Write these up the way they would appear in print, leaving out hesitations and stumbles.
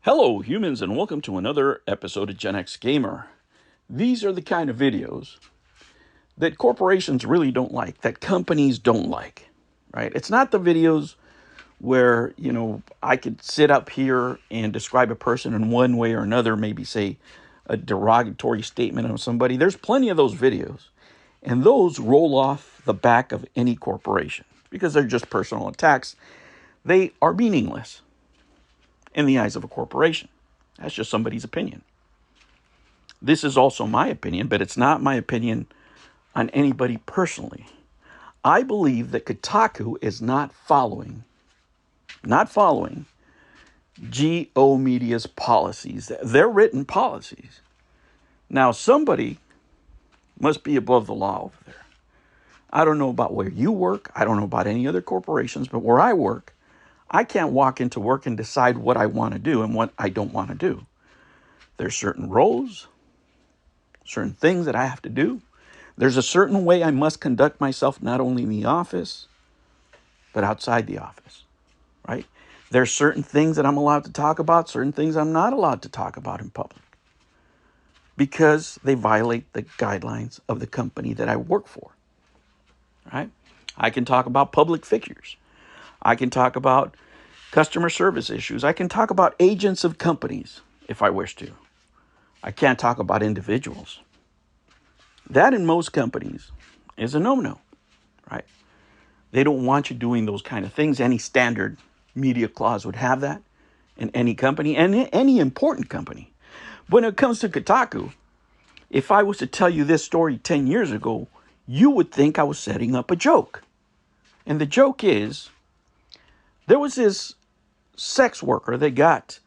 Hello, humans, and welcome to another episode of Gen X Gamer. These are the kind of videos that corporations really don't like, that companies don't like, right? It's not the videos where, I could sit up here and describe a person in one way or another, maybe say a derogatory statement on somebody. There's plenty of those videos, and those roll off the back of any corporation because they're just personal attacks. They are meaningless in the eyes of a corporation. That's just somebody's opinion. This is also my opinion, but it's not my opinion on anybody personally. I believe that Kotaku is not following oMedia's policies. They're written policies. Now, somebody must be above the law over there. I don't know about where you work. I don't know about any other corporations, but where I work, I can't walk into work and decide what I want to do and what I don't want to do. There's certain roles, certain things that I have to do. There's a certain way I must conduct myself, not only in the office, but outside the office, right? There's certain things that I'm allowed to talk about, certain things I'm not allowed to talk about in public because they violate the guidelines of the company that I work for, right? I can talk about public figures. I can talk about customer service issues. I can talk about agents of companies if I wish to. I can't talk about individuals. That in most companies is a no-no, right? They don't want you doing those kind of things. Any standard media clause would have that in any company and any important company. When it comes to Kotaku, if I was to tell you this story 10 years ago, you would think I was setting up a joke. And the joke is, there was this sex worker that got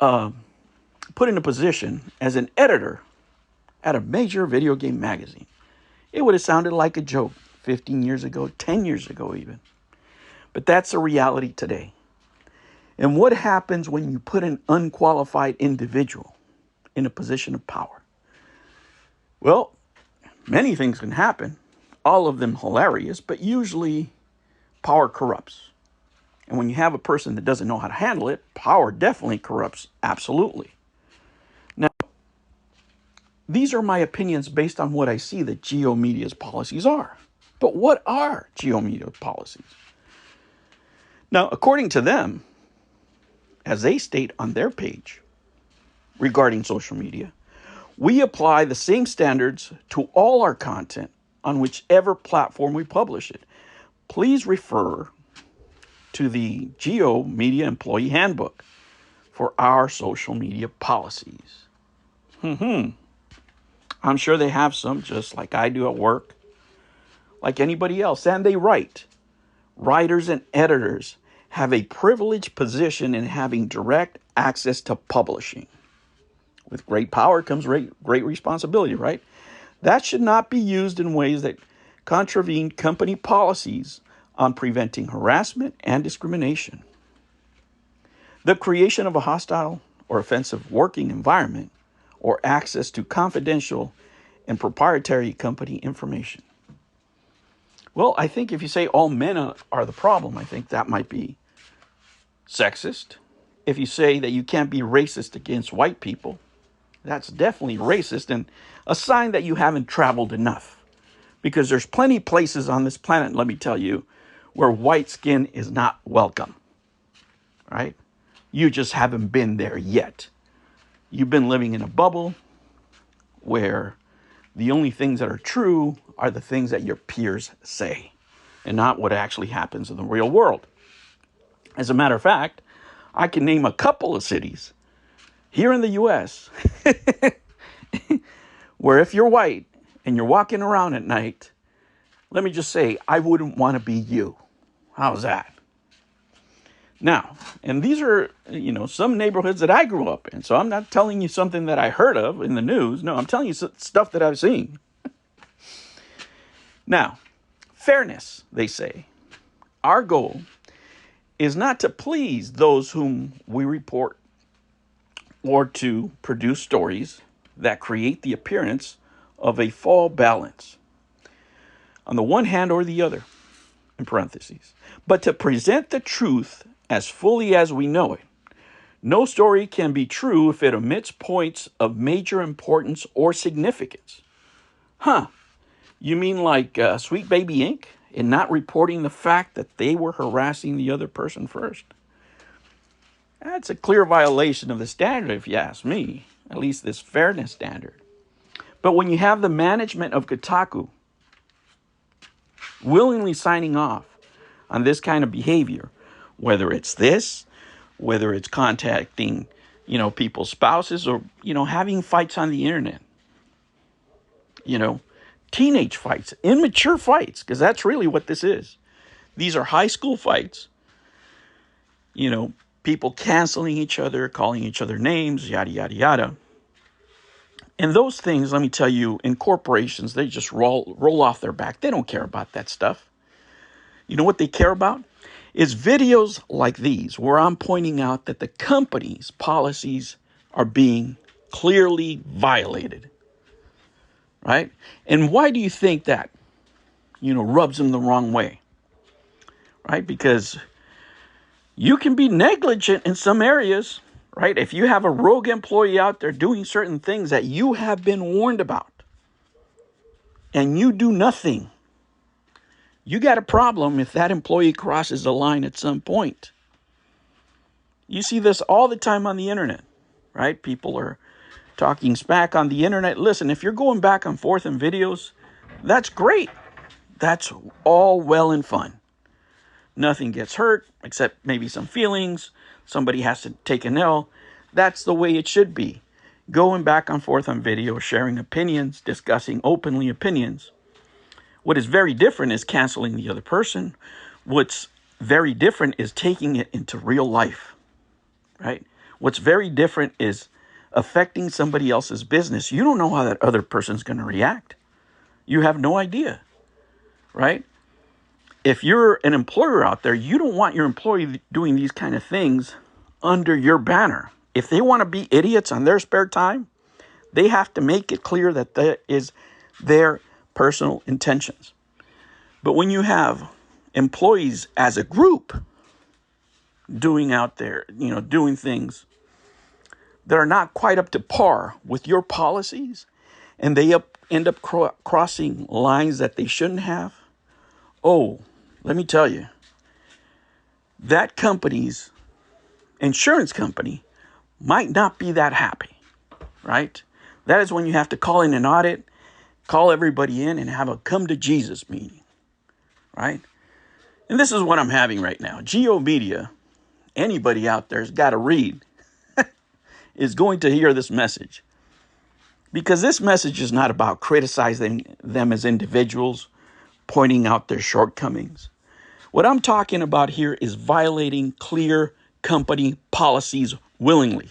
put in a position as an editor at a major video game magazine. It would have sounded like a joke 15 years ago, 10 years ago even. But that's a reality today. And what happens when you put an unqualified individual in a position of power? Well, many things can happen, all of them hilarious, but usually power corrupts. And when you have a person that doesn't know how to handle it, power definitely corrupts, absolutely. Now, these are my opinions based on what I see that oMedia's policies are. But what are oMedia's policies? Now, according to them, as they state on their page regarding social media, we apply the same standards to all our content on whichever platform we publish it. Please refer to the oMedia Employee Handbook for our social media policies. I'm sure they have some, just like I do at work, like anybody else. And they write. Writers and editors have a privileged position in having direct access to publishing. With great power comes great responsibility, right? That should not be used in ways that contravene company policies on preventing harassment and discrimination. The creation of a hostile or offensive working environment or access to confidential and proprietary company information. Well, I think if you say all men are the problem, I think that might be sexist. If you say that you can't be racist against white people, that's definitely racist and a sign that you haven't traveled enough. Because there's plenty places on this planet, let me tell you, where white skin is not welcome, right? You just haven't been there yet. You've been living in a bubble where the only things that are true are the things that your peers say and not what actually happens in the real world. As a matter of fact, I can name a couple of cities here in the U.S. where if you're white and you're walking around at night, let me just say, I wouldn't want to be you. How's that? Now, and these are, some neighborhoods that I grew up in. So I'm not telling you something that I heard of in the news. No, I'm telling you stuff that I've seen. Now, fairness, they say. Our goal is not to please those whom we report or to produce stories that create the appearance of a false balance on the one hand or the other, in parentheses, but to present the truth as fully as we know it, No story can be true if it omits points of major importance or significance. Huh. You mean like Sweet Baby Inc. in not reporting the fact that they were harassing the other person first? That's a clear violation of the standard, if you ask me, at least this fairness standard. But when you have the management of Kotaku willingly signing off on this kind of behavior, whether it's this, whether it's contacting, people's spouses, or, having fights on the internet, teenage fights, immature fights, because that's really what this is. These are high school fights, people canceling each other, calling each other names, yada, yada, yada. And those things, let me tell you, in corporations, they just roll off their back. They don't care about that stuff. You know what they care about? Is videos like these, where I'm pointing out that the company's policies are being clearly violated. Right? And why do you think that, rubs them the wrong way? Right? Because you can be negligent in some areas, right? If you have a rogue employee out there doing certain things that you have been warned about and you do nothing, you got a problem if that employee crosses the line at some point. You see this all the time on the internet, right? People are talking smack on the internet. Listen, if you're going back and forth in videos, that's great. That's all well and fun. Nothing gets hurt except maybe some feelings. Somebody has to take an L. That's the way it should be. Going back and forth on video, sharing opinions, discussing openly opinions. What is very different is canceling the other person. What's very different is taking it into real life, right? What's very different is affecting somebody else's business. You don't know how that other person's going to react. You have no idea, right? If you're an employer out there, you don't want your employee doing these kind of things under your banner. If they want to be idiots on their spare time, they have to make it clear that that is their personal intentions. But when you have employees as a group doing out there, doing things that are not quite up to par with your policies, and they end up crossing lines that they shouldn't have, let me tell you, that company's insurance company might not be that happy, right? That is when you have to call in an audit, call everybody in and have a come to Jesus meeting, right? And this is what I'm having right now. oMedia, anybody out there's got to read, is going to hear this message. Because this message is not about criticizing them as individuals, pointing out their shortcomings. What I'm talking about here is violating clear company policies willingly,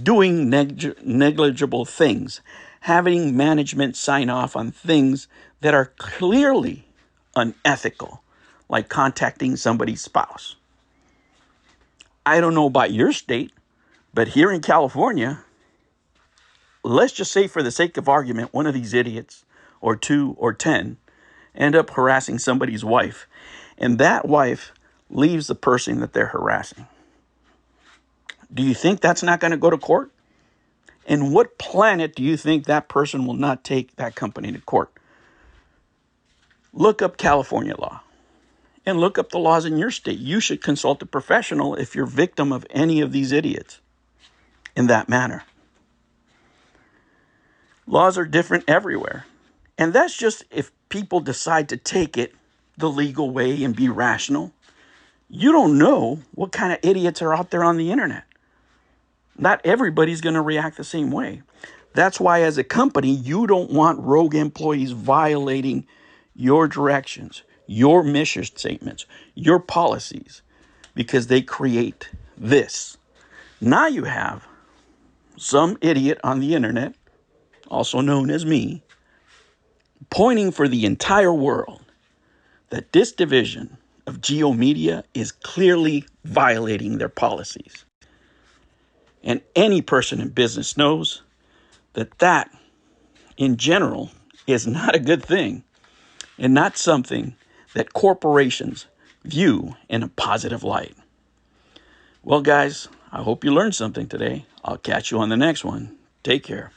doing negligible things, having management sign off on things that are clearly unethical, like contacting somebody's spouse. I don't know about your state, but here in California, let's just say for the sake of argument, one of these idiots, or 2 or 10, end up harassing somebody's wife, and that wife leaves the person that they're harassing. Do you think that's not going to go to court? And what planet do you think that person will not take that company to court? Look up California law and look up the laws in your state. You should consult a professional if you're victim of any of these idiots in that manner. Laws are different everywhere. And that's just if people decide to take it the legal way and be rational. You don't know what kind of idiots are out there on the internet. Not everybody's going to react the same way. That's why as a company, you don't want rogue employees violating your directions, your mission statements, your policies, because they create this. Now you have some idiot on the internet, also known as me, pointing for the entire world that this division of oMedia is clearly violating their policies. And any person in business knows that that, in general, is not a good thing and not something that corporations view in a positive light. Well, guys, I hope you learned something today. I'll catch you on the next one. Take care.